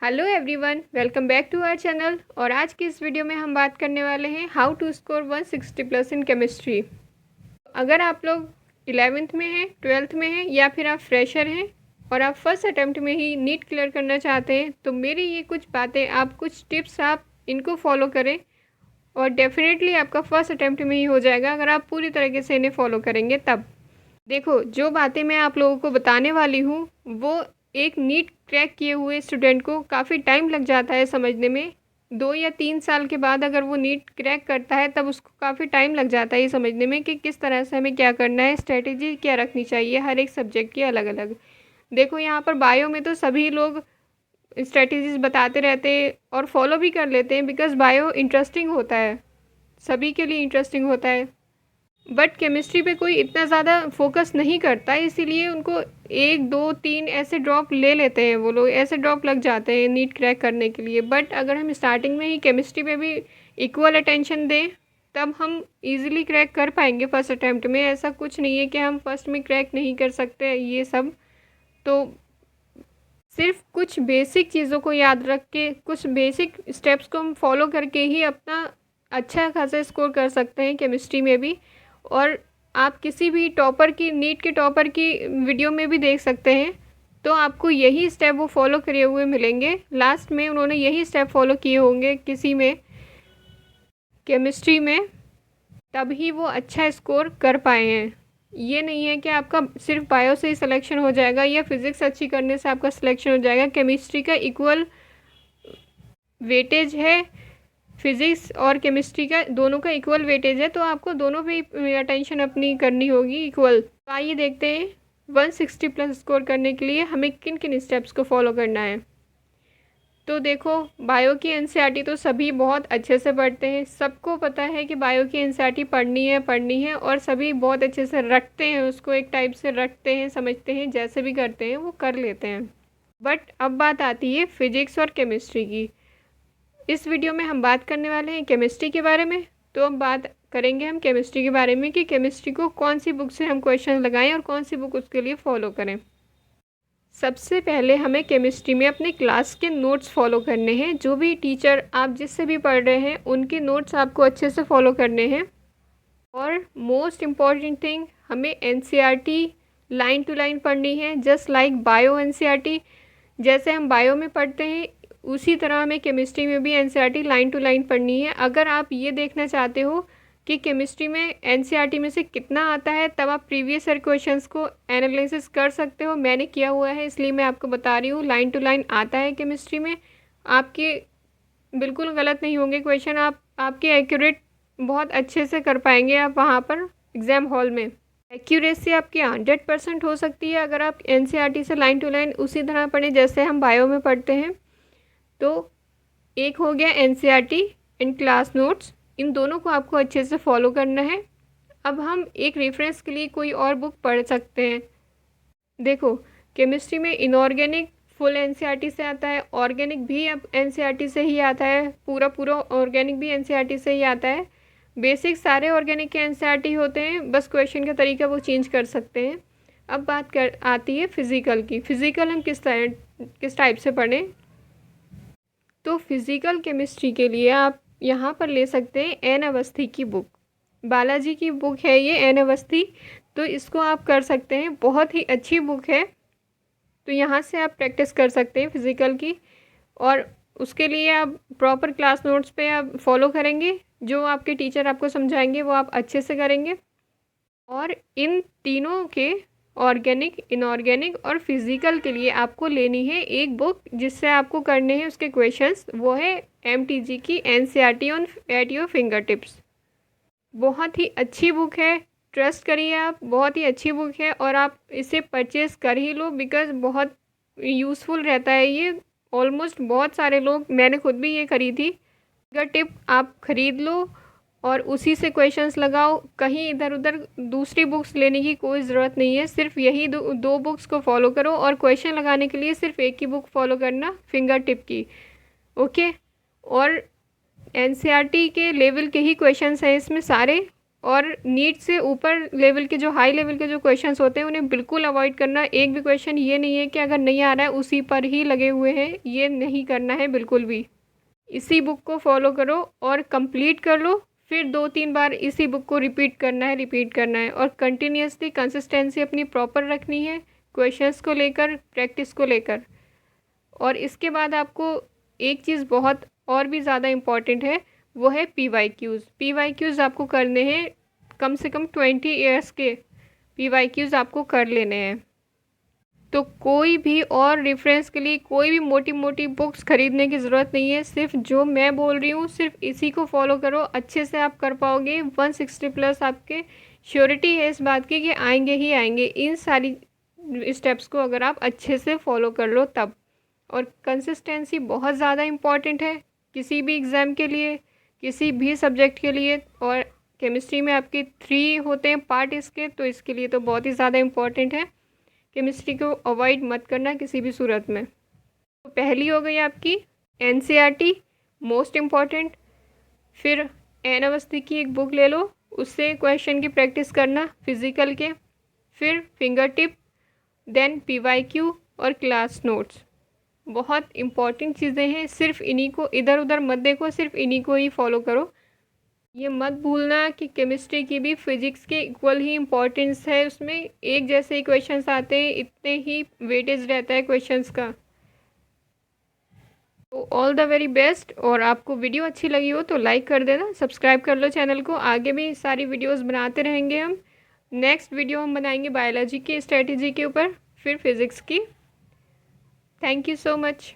Hello everyone, welcome back to our channel. और आज की इस वीडियो में हम बात करने वाले हैं how to score 160 plus in chemistry. अगर आप लोग 11th में हैं, 12th में हैं या फिर आप फ्रेशर हैं और आप फर्स्ट अटैम्प्ट में ही नीट क्लियर करना चाहते हैं तो मेरी ये कुछ बातें, आप कुछ टिप्स आप इनको फॉलो करें और डेफिनेटली आपका फर्स्ट अटैम्प्ट में ही हो जाएगा अगर आप पूरी तरीके से इन्हें फॉलो करेंगे तब। देखो, जो बातें मैं आप लोगों को बताने वाली हूँ वो एक नीट क्रैक किए हुए स्टूडेंट को काफ़ी टाइम लग जाता है समझने में। 2 या 3 साल के बाद अगर वो नीट क्रैक करता है तब उसको काफ़ी टाइम लग जाता है ये समझने में कि किस तरह से हमें क्या करना है, स्ट्रेटेजी क्या रखनी चाहिए हर एक सब्जेक्ट की अलग अलग। देखो, यहाँ पर बायो में तो सभी लोग स्ट्रेटेजीज बताते रहते हैं और फॉलो भी कर लेते हैं बिकॉज बायो इंटरेस्टिंग होता है, सभी के लिए इंटरेस्टिंग होता है। बट केमिस्ट्री पे कोई इतना ज़्यादा फोकस नहीं करता, इसीलिए उनको 1 2 3 ऐसे ड्रॉप ले लेते हैं, वो लोग ऐसे ड्रॉप लग जाते हैं नीट क्रैक करने के लिए। बट अगर हम स्टार्टिंग में ही केमिस्ट्री पे भी इक्वल अटेंशन दें तब हम इजीली क्रैक कर पाएंगे फर्स्ट अटैम्प्ट में। ऐसा कुछ नहीं है कि हम फर्स्ट में क्रैक नहीं कर सकते ये सब। तो सिर्फ कुछ बेसिक चीज़ों को याद रख के, कुछ बेसिक स्टेप्स को हम फॉलो करके ही अपना अच्छा खासा स्कोर कर सकते हैं केमिस्ट्री में भी। और आप किसी भी टॉपर की, नीट के टॉपर की वीडियो में भी देख सकते हैं तो आपको यही स्टेप वो फॉलो करे हुए मिलेंगे। लास्ट में उन्होंने यही स्टेप फॉलो किए होंगे किसी में केमिस्ट्री में, तभी वो अच्छा स्कोर कर पाए हैं। ये नहीं है कि आपका सिर्फ बायो से ही सिलेक्शन हो जाएगा या फिज़िक्स अच्छी करने से आपका सिलेक्शन हो जाएगा। केमिस्ट्री का इक्वल वेटेज है, फिज़िक्स और केमिस्ट्री का दोनों का इक्वल वेटेज है, तो आपको दोनों पे अटेंशन अपनी करनी होगी इक्वल। तो आइए देखते हैं 160 प्लस स्कोर करने के लिए हमें किन किन स्टेप्स को फॉलो करना है। तो देखो, बायो की एनसीईआरटी तो सभी बहुत अच्छे से पढ़ते हैं, सबको पता है कि बायो की एनसीईआरटी पढ़नी है और सभी बहुत अच्छे से रटते हैं उसको, एक टाइप से रटते हैं, समझते हैं, जैसे भी करते हैं वो कर लेते हैं। बट अब बात आती है फिजिक्स और केमिस्ट्री की। इस वीडियो में हम बात करने वाले हैं केमिस्ट्री के बारे में। तो अब बात करेंगे हम केमिस्ट्री के बारे में कि केमिस्ट्री को कौन सी बुक से हम क्वेश्चन लगाएं और कौन सी बुक उसके लिए फ़ॉलो करें। सबसे पहले हमें केमिस्ट्री में अपने क्लास के नोट्स फॉलो करने हैं। जो भी टीचर आप जिससे भी पढ़ रहे हैं उनके नोट्स आपको अच्छे से फॉलो करने हैं। और मोस्ट इम्पॉर्टेंट थिंग, हमें एनसीईआरटी लाइन टू लाइन पढ़नी है, जस्ट लाइक बायो एनसीईआरटी। जैसे हम बायो में पढ़ते हैं उसी तरह हमें केमिस्ट्री में भी एनसीईआरटी लाइन टू लाइन पढ़नी है। अगर आप ये देखना चाहते हो कि केमिस्ट्री में एनसीईआरटी में से कितना आता है तब आप प्रीवियस ईयर क्वेश्चंस को एनालिसिस कर सकते हो। मैंने किया हुआ है इसलिए मैं आपको बता रही हूँ, लाइन टू लाइन आता है केमिस्ट्री में। आपके बिल्कुल गलत नहीं होंगे क्वेश्चन, आपके एक्यूरेट बहुत अच्छे से कर पाएंगे आप वहाँ पर एग्ज़ाम हॉल में। एक्यूरेसी आपकी 100% हो सकती है अगर आप एनसीईआरटी से लाइन टू लाइन उसी तरह पढ़ें जैसे हम बायो में पढ़ते हैं। तो एक हो गया एनसीईआरटी एंड क्लास नोट्स, इन दोनों को आपको अच्छे से फॉलो करना है। अब हम एक रेफरेंस के लिए कोई और बुक पढ़ सकते हैं। देखो, केमिस्ट्री में इनऑर्गेनिक फुल एनसीईआरटी से आता है, ऑर्गेनिक भी अब एनसीईआरटी से ही आता है, पूरा ऑर्गेनिक भी एनसीईआरटी से ही आता है। बेसिक सारे ऑर्गेनिक के एनसीईआरटी होते हैं, बस क्वेश्चन का तरीका वो चेंज कर सकते हैं। अब बात आती है फ़िज़िकल की। फ़िज़िकल हम किस टाइप से पढ़ें। तो फिज़िकल केमिस्ट्री के लिए आप यहाँ पर ले सकते हैं एन अवस्थी की बुक। बालाजी की बुक है ये एन अवस्थी, तो इसको आप कर सकते हैं, बहुत ही अच्छी बुक है। तो यहाँ से आप प्रैक्टिस कर सकते हैं फिज़िकल की। और उसके लिए आप प्रॉपर क्लास नोट्स पे आप फॉलो करेंगे, जो आपके टीचर आपको समझाएंगे वो आप अच्छे से करेंगे। और इन तीनों के ऑर्गेनिक, इनऑर्गेनिक और फिज़िकल के लिए आपको लेनी है एक बुक जिससे आपको करने हैं उसके क्वेश्चंस, वो है एमटीजी की NCERT on at your finger tips. बहुत ही अच्छी बुक है, ट्रस्ट करिए आप, बहुत ही अच्छी बुक है और आप इसे परचेज़ कर ही लो बिकॉज़ बहुत यूज़फुल रहता है ये। ऑलमोस्ट बहुत सारे लोग, मैंने खुद भी ये खरीदी थी। फिंगर टिप आप ख़रीद लो और उसी से क्वेश्चंस लगाओ, कहीं इधर उधर दूसरी बुक्स लेने की कोई ज़रूरत नहीं है। सिर्फ यही दो बुक्स को फॉलो करो और क्वेश्चन लगाने के लिए सिर्फ एक ही बुक फॉलो करना, फिंगर टिप की। ओके। और एनसीईआरटी के लेवल के ही क्वेश्चंस हैं इसमें सारे, और नीट से ऊपर लेवल के जो हाई लेवल के जो क्वेश्चंस होते हैं उन्हें बिल्कुल अवॉइड करना। एक भी क्वेश्चन ये नहीं है कि अगर नहीं आ रहा है उसी पर ही लगे हुए हैं, ये नहीं करना है बिल्कुल भी। इसी बुक को फॉलो करो और कंप्लीट कर लो, फिर 2-3 बार इसी बुक को रिपीट करना है और कंटिन्यूसली कंसिस्टेंसी अपनी प्रॉपर रखनी है क्वेश्चंस को लेकर, प्रैक्टिस को लेकर। और इसके बाद आपको एक चीज़ बहुत और भी ज़्यादा इम्पॉर्टेंट है, वो है PYQs आपको करने हैं। कम से कम 20 ईयर्स के PYQs आपको कर लेने हैं। तो कोई भी और रेफरेंस के लिए कोई भी मोटी मोटी बुक्स खरीदने की ज़रूरत नहीं है। सिर्फ जो मैं बोल रही हूँ सिर्फ इसी को फॉलो करो, अच्छे से आप कर पाओगे। 160 प्लस आपके श्योरिटी है इस बात की कि आएंगे ही आएंगे, इन सारी स्टेप्स को अगर आप अच्छे से फॉलो कर लो तब। और कंसिस्टेंसी बहुत ज़्यादा इम्पॉर्टेंट है किसी भी एग्ज़ाम के लिए, किसी भी सब्जेक्ट के लिए। और केमिस्ट्री में आपके 3 होते हैं पार्ट इसके, तो इसके लिए तो बहुत ही ज़्यादा इम्पॉर्टेंट है। केमिस्ट्री को अवॉइड मत करना किसी भी सूरत में। तो पहली हो गई आपकी NCERT मोस्ट इम्पॉर्टेंट। फिर एन अवस्थी की एक बुक ले लो, उससे क्वेश्चन की प्रैक्टिस करना फिज़िकल के। फिर फिंगर टिप, देन PYQ और क्लास नोट्स। बहुत इम्पॉर्टेंट चीज़ें हैं, सिर्फ इन्हीं को इधर उधर मत देखो, सिर्फ इन्हीं को ही फॉलो करो। ये मत भूलना कि केमिस्ट्री की भी फिजिक्स के इक्वल ही इम्पोर्टेंस है, उसमें एक जैसे ही क्वेश्चंस आते हैं, इतने ही वेटेज रहता है क्वेश्चंस का। तो ऑल द वेरी बेस्ट। और आपको वीडियो अच्छी लगी हो तो लाइक कर देना, सब्सक्राइब कर लो चैनल को। आगे भी सारी वीडियोस बनाते रहेंगे हम। नेक्स्ट वीडियो हम बनाएंगे बायोलॉजी की स्ट्रेटजी के ऊपर, फिर फिज़िक्स की। Thank you so much.